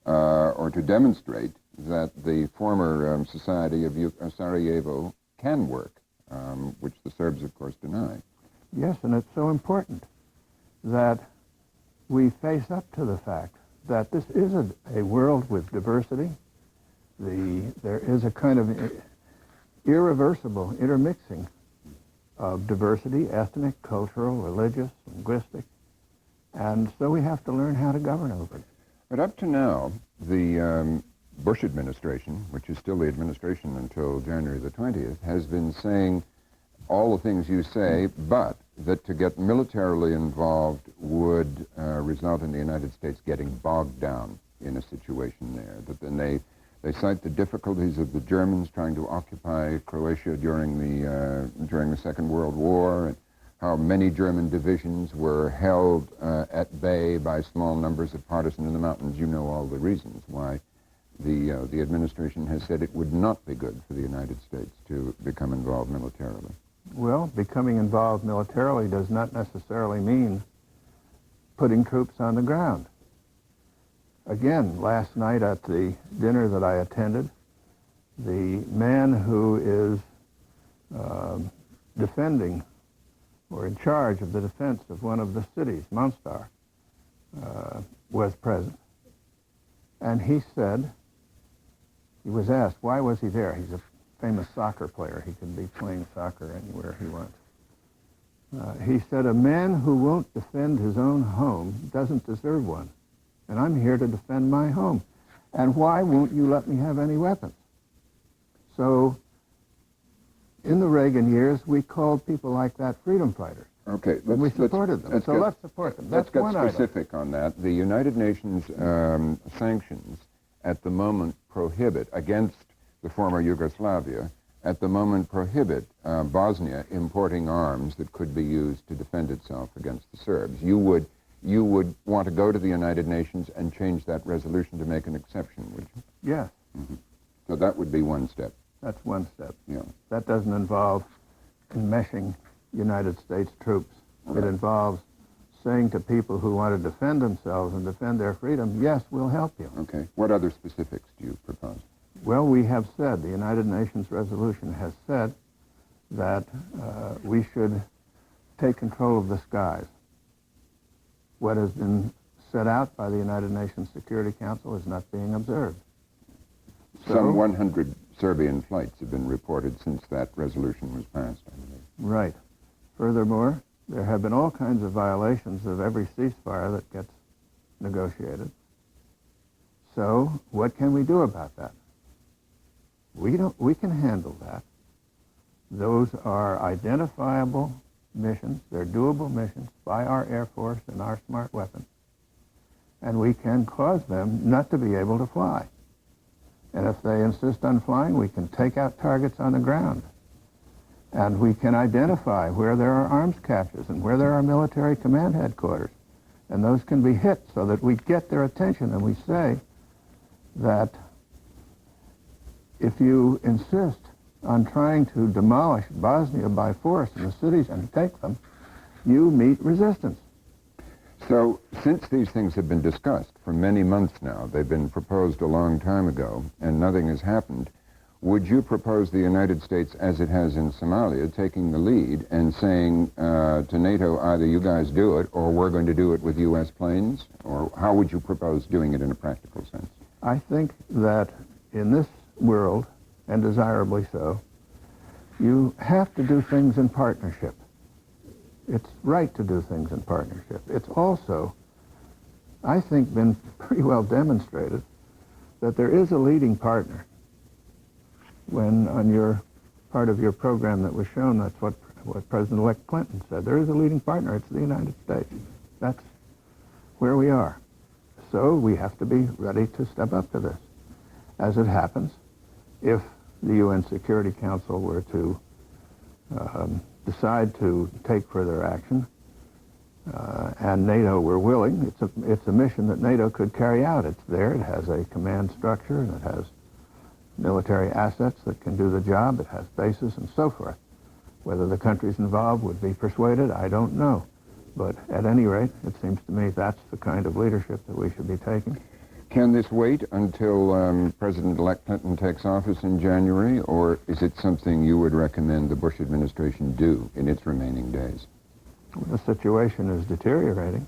or to demonstrate that the former society of Sarajevo can work, which the Serbs, of course, deny. Yes, and it's so important that we face up to the fact that this is a world with diversity. There is a kind of irreversible intermixing of diversity, ethnic, cultural, religious, linguistic, and so we have to learn how to govern over it. But up to now, the Bush administration, which is still the administration until January the 20th, has been saying all the things you say, but that to get militarily involved would result in the United States getting bogged down in a situation there. That then they cite the difficulties of the Germans trying to occupy Croatia during the Second World War, and how many German divisions were held at bay by small numbers of partisans in the mountains. You know all the reasons why the administration has said it would not be good for the United States to become involved militarily. Well, becoming involved militarily does not necessarily mean putting troops on the ground. Again, last night at the dinner that I attended, the man who is defending or in charge of the defense of one of the cities, Monstar, was present. And he said, he was asked, why was he there? He's a famous soccer player. He can be playing soccer anywhere he wants. He said, a man who won't defend his own home doesn't deserve one. And I'm here to defend my home. And why won't you let me have any weapons? So, in the Reagan years, we called people like that freedom fighters. Okay, and we supported them. So let's support them. Let's get specific on that. The United Nations sanctions at the moment prohibit, against the former Yugoslavia, at the moment prohibit Bosnia importing arms that could be used to defend itself against the Serbs. You would want to go to the United Nations and change that resolution to make an exception, would you? Yes. Mm-hmm. So that would be one step. That's one step. Yeah. That doesn't involve enmeshing United States troops. Right. It involves saying to people who want to defend themselves and defend their freedom, yes, we'll help you. Okay. What other specifics do you propose? Well, we have said, the United Nations resolution has said that we should take control of the skies. What has been set out by the United Nations Security Council is not being observed. So, some 100 Serbian flights have been reported since that resolution was passed, I believe. Right. Furthermore, there have been all kinds of violations of every ceasefire that gets negotiated. So, what can we do about that? We can handle that. Those are identifiable missions. They're doable missions by our Air Force and our smart weapons. And we can cause them not to be able to fly. And if they insist on flying, we can take out targets on the ground. And we can identify where there are arms caches and where there are military command headquarters. And those can be hit so that we get their attention and we say that if you insist on trying to demolish Bosnia by force in the cities and take them, you meet resistance. So, since these things have been discussed for many months now, they've been proposed a long time ago, and nothing has happened, would you propose the United States, as it has in Somalia, taking the lead and saying to NATO, either you guys do it, or we're going to do it with U.S. planes? Or how would you propose doing it in a practical sense? I think that in this world, and desirably so, you have to do things in partnership. It's right to do things in partnership. It's also, I think, been pretty well demonstrated that there is a leading partner. When on your part of your program that was shown, that's what President-elect Clinton said. There is a leading partner. It's the United States. That's where we are. So we have to be ready to step up to this. As it happens, if the UN Security Council were to decide to take further action, and NATO were willing. It's a mission that NATO could carry out. It's there. It has a command structure, and it has military assets that can do the job. It has bases and so forth. Whether the countries involved would be persuaded, I don't know. But at any rate, it seems to me that's the kind of leadership that we should be taking. Can this wait until President-elect Clinton takes office in January, or is it something you would recommend the Bush administration do in its remaining days? The situation is deteriorating.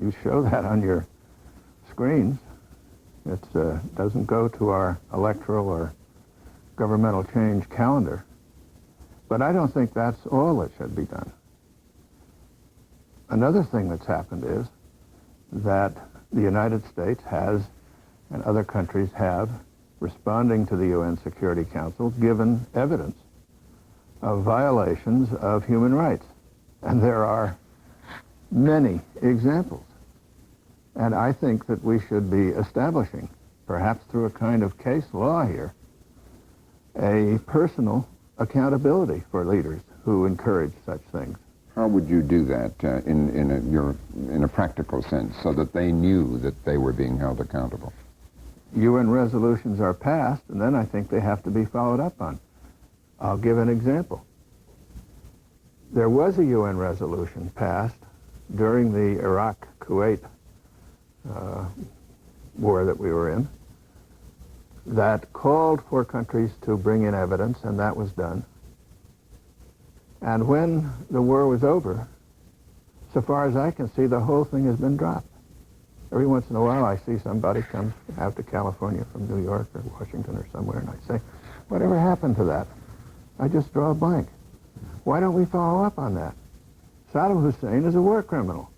You show that on your screens. It doesn't go to our electoral or governmental change calendar. But I don't think that's all that should be done. Another thing that's happened is that the United States has, and other countries have, responding to the UN Security Council, given evidence of violations of human rights. And there are many examples. And I think that we should be establishing, perhaps through a kind of case law here, a personal accountability for leaders who encourage such things. How would you do that in a practical sense, so that they knew that they were being held accountable? UN resolutions are passed, and then I think they have to be followed up on. I'll give an example. There was a UN resolution passed during the Iraq-Kuwait war that we were in that called for countries to bring in evidence, and that was done. And when the war was over, so far as I can see, the whole thing has been dropped. Every once in a while, I see somebody come out to California from New York or Washington or somewhere, and I say, whatever happened to that? I just draw a blank. Why don't we follow up on that? Saddam Hussein is a war criminal,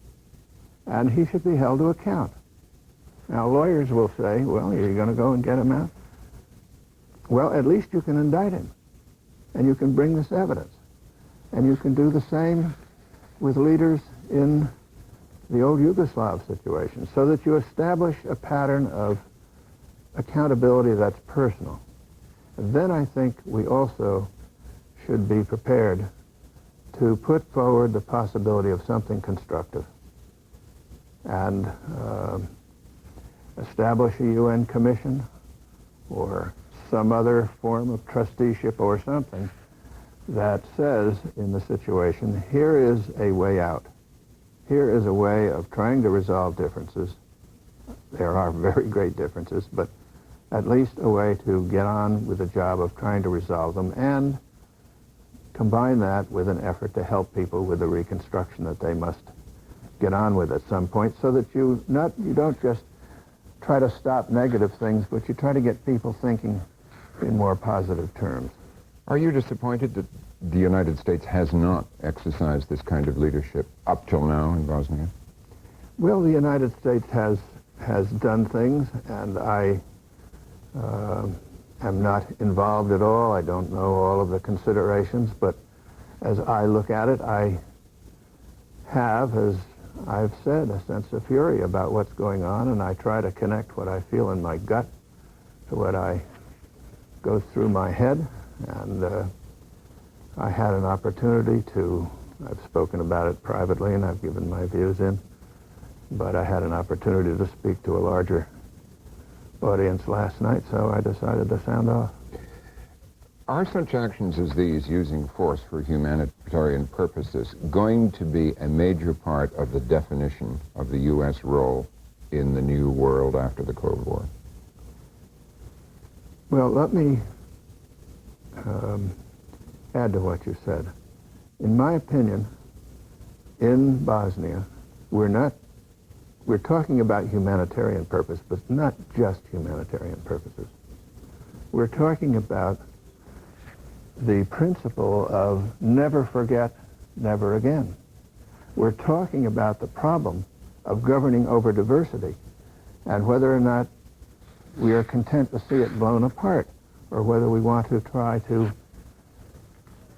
and he should be held to account. Now, lawyers will say, well, you're going to go and get him out? Well, at least you can indict him, and you can bring this evidence. And you can do the same with leaders in the old Yugoslav situation, so that you establish a pattern of accountability that's personal. And then I think we also should be prepared to put forward the possibility of something constructive and establish a UN commission or some other form of trusteeship or something that says in the situation, here is a way out. Here is a way of trying to resolve differences. There are very great differences, but at least a way to get on with the job of trying to resolve them, and combine that with an effort to help people with the reconstruction that they must get on with at some point, so that you don't just try to stop negative things, but you try to get people thinking in more positive terms. Are you disappointed that the United States has not exercised this kind of leadership up till now in Bosnia? Well, the United States has done things, and I am not involved at all. I don't know all of the considerations, but as I look at it, I have, as I've said, a sense of fury about what's going on, and I try to connect what I feel in my gut to what I go through my head. And I had an opportunity to, I've spoken about it privately and I've given my views in, but I had an opportunity to speak to a larger audience last night, so I decided to sound off. Are such actions as these, using force for humanitarian purposes, going to be a major part of the definition of the U.S. role in the new world after the Cold War? Well, let me add to what you said. In my opinion, in Bosnia, we're talking about humanitarian purpose, but not just humanitarian purposes. We're talking about the principle of never forget, never again. We're talking about the problem of governing over diversity, and whether or not we are content to see it blown apart, or whether we want to try to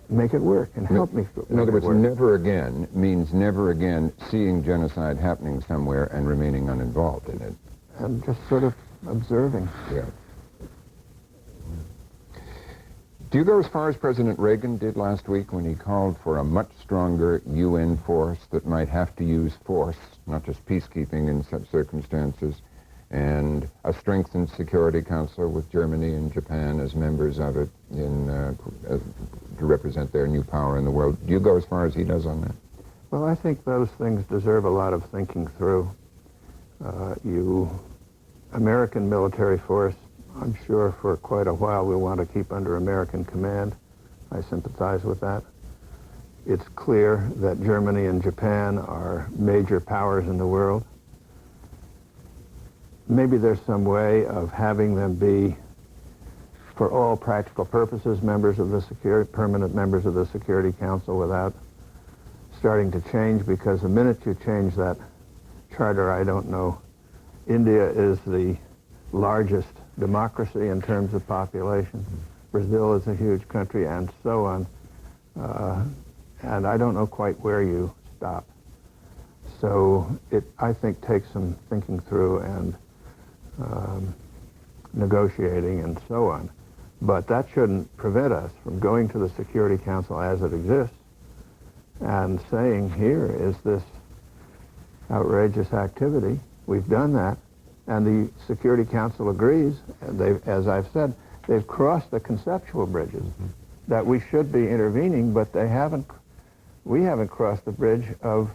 make it work and help me. In other words, never again means never again seeing genocide happening somewhere and remaining uninvolved in it. And just sort of observing. Yeah. Do you go as far as President Reagan did last week when he called for a much stronger UN force that might have to use force, not just peacekeeping in such circumstances, and a strengthened Security Council with Germany and Japan as members of it to represent their new power in the world? Do you go as far as he does on that? Well, I think those things deserve a lot of thinking through. American military force, I'm sure for quite a while we'll want to keep under American command. I sympathize with that. It's clear that Germany and Japan are major powers in the world. Maybe there's some way of having them be, for all practical purposes, members of the permanent members of the Security Council without starting to change, because the minute you change that charter, I don't know. India is the largest democracy in terms of population. Brazil is a huge country, and so on. And I don't know quite where you stop. So it, I think, takes some thinking through and negotiating and so on. But that shouldn't prevent us from going to the Security Council as it exists and saying, here is this outrageous activity. We've done that. And the Security Council agrees, and as I've said, they've crossed the conceptual bridges that we should be intervening, but we haven't crossed the bridge of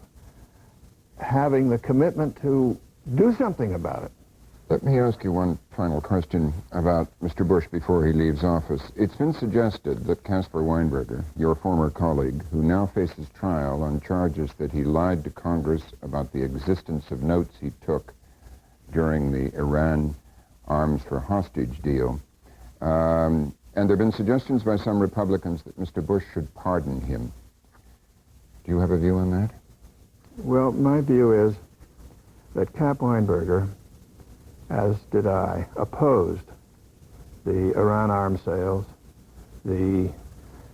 having the commitment to do something about it. Let me ask you one final question about Mr. Bush before he leaves office. It's been suggested that Caspar Weinberger, your former colleague, who now faces trial on charges that he lied to Congress about the existence of notes he took during the Iran arms for hostage deal. And there have been suggestions by some Republicans that Mr. Bush should pardon him. Do you have a view on that? Well, my view is that Cap Weinberger, as did I, opposed the Iran arms sales, the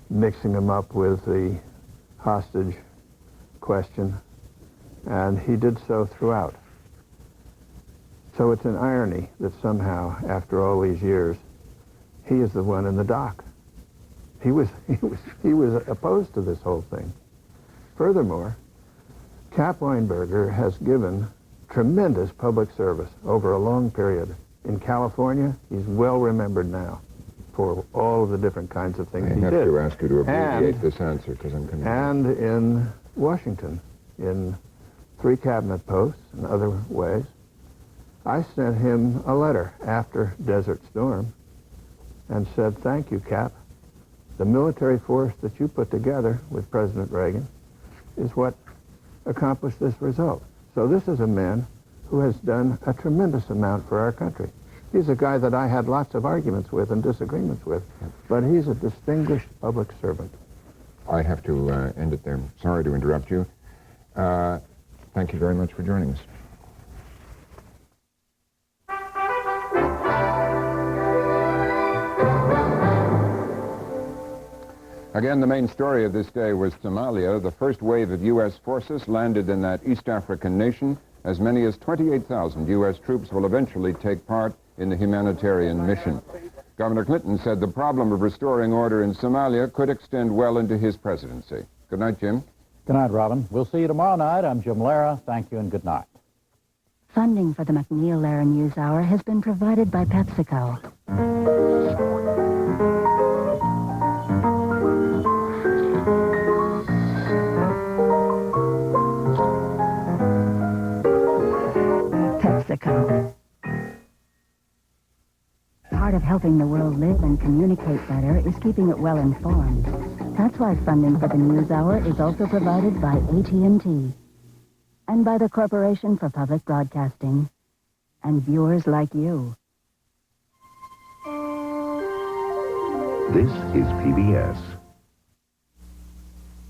mixing them up with the hostage question, and he did so throughout. So it's an irony that somehow, after all these years, he is the one in the dock. He was opposed to this whole thing. Furthermore, Cap Weinberger has given tremendous public service over a long period. In California, he's well remembered now for all of the different kinds of things he did. I have to ask you to abbreviate this answer because I'm confused. And in Washington, in 3 cabinet posts and other ways. I sent him a letter after Desert Storm and said, thank you, Cap. The military force that you put together with President Reagan is what accomplished this result. So this is a man who has done a tremendous amount for our country. He's a guy that I had lots of arguments with and disagreements with, but he's a distinguished public servant. I have to end it there. Sorry to interrupt you. Thank you very much for joining us. Again, the main story of this day was Somalia. The first wave of U.S. forces landed in that East African nation. As many as 28,000 U.S. troops will eventually take part in the humanitarian mission. Governor Clinton said the problem of restoring order in Somalia could extend well into his presidency. Good night, Jim. Good night, Robin. We'll see you tomorrow night. I'm Jim Lara. Thank you and good night. Funding for the McNeil-Lehrer NewsHour has been provided by PepsiCo. PepsiCo. Part of helping the world live and communicate better is keeping it well informed. That's why funding for the NewsHour is also provided by AT&T and by the Corporation for Public Broadcasting and viewers like you. This is PBS.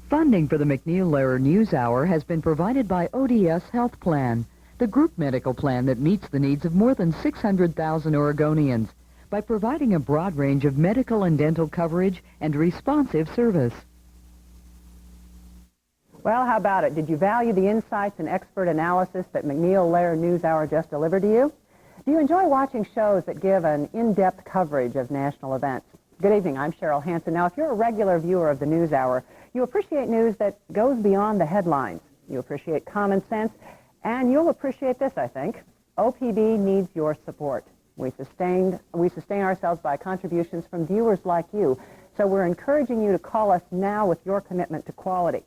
Funding for the McNeil-Lehrer NewsHour has been provided by ODS Health Plan, the group medical plan that meets the needs of more than 600,000 Oregonians by providing a broad range of medical and dental coverage and responsive service. Well, how about it? Did you value the insights and expert analysis that McNeil-Lehrer NewsHour just delivered to you? Do you enjoy watching shows that give an in-depth coverage of national events? Good evening. I'm Cheryl Hansen. Now, if you're a regular viewer of the NewsHour, you appreciate news that goes beyond the headlines. You appreciate common sense, and you'll appreciate this, I think. OPB needs your support. We sustain ourselves by contributions from viewers like you, so we're encouraging you to call us now with your commitment to quality.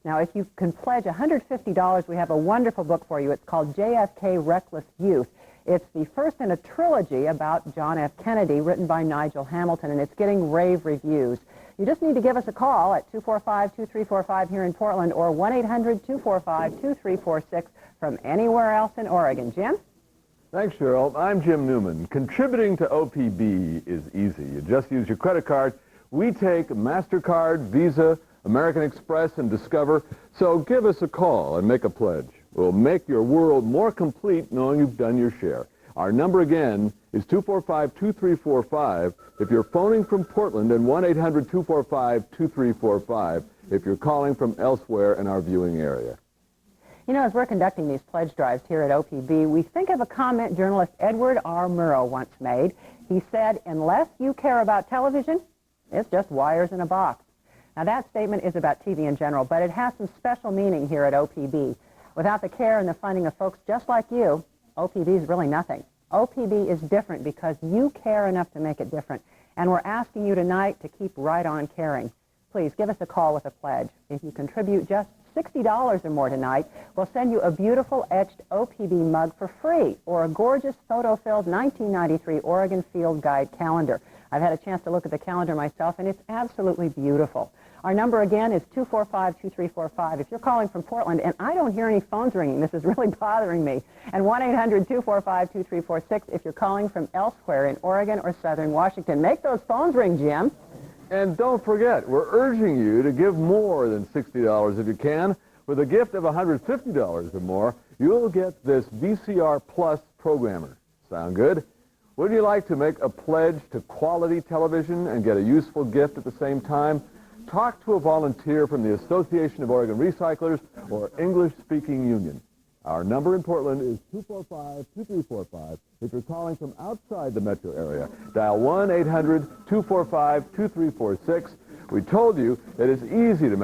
Now, if you can pledge $150, we have a wonderful book for you. It's called JFK Reckless Youth. It's the first in a trilogy about John F. Kennedy, written by Nigel Hamilton, and it's getting rave reviews. You just need to give us a call at 245-2345 here in Portland or 1-800-245-2346 from anywhere else in Oregon. Jim? Thanks, Cheryl. I'm Jim Newman. Contributing to OPB is easy. You just use your credit card. We take MasterCard, Visa, American Express, and Discover. So give us a call and make a pledge. We'll make your world more complete knowing you've done your share. Our number again is 245-2345 if you're phoning from Portland, and 1-800-245-2345 if you're calling from elsewhere in our viewing area. You know, as we're conducting these pledge drives here at OPB, we think of a comment journalist Edward R. Murrow once made. He said, "Unless you care about television, it's just wires in a box." Now, that statement is about TV in general, but it has some special meaning here at OPB. Without the care and the funding of folks just like you, OPB is really nothing. OPB is different because you care enough to make it different. And we're asking you tonight to keep right on caring. Please give us a call with a pledge. If you contribute just $60 or more tonight, we'll send you a beautiful etched OPB mug for free or a gorgeous photo-filled 1993 Oregon Field Guide calendar. I've had a chance to look at the calendar myself, and it's absolutely beautiful. Our number again is 245-2345. If you're calling from Portland, and I don't hear any phones ringing, this is really bothering me, and 1-800-245-2346 if you're calling from elsewhere in Oregon or southern Washington. Make those phones ring, Jim. And don't forget, we're urging you to give more than $60 if you can. With a gift of $150 or more, you'll get this VCR Plus programmer. Sound good? Would you like to make a pledge to quality television and get a useful gift at the same time? Talk to a volunteer from the Association of Oregon Recyclers or English-Speaking Union. Our number in Portland is 245-2345. If you're calling from outside the metro area, dial 1-800-245-2346. We told you that it's easy to make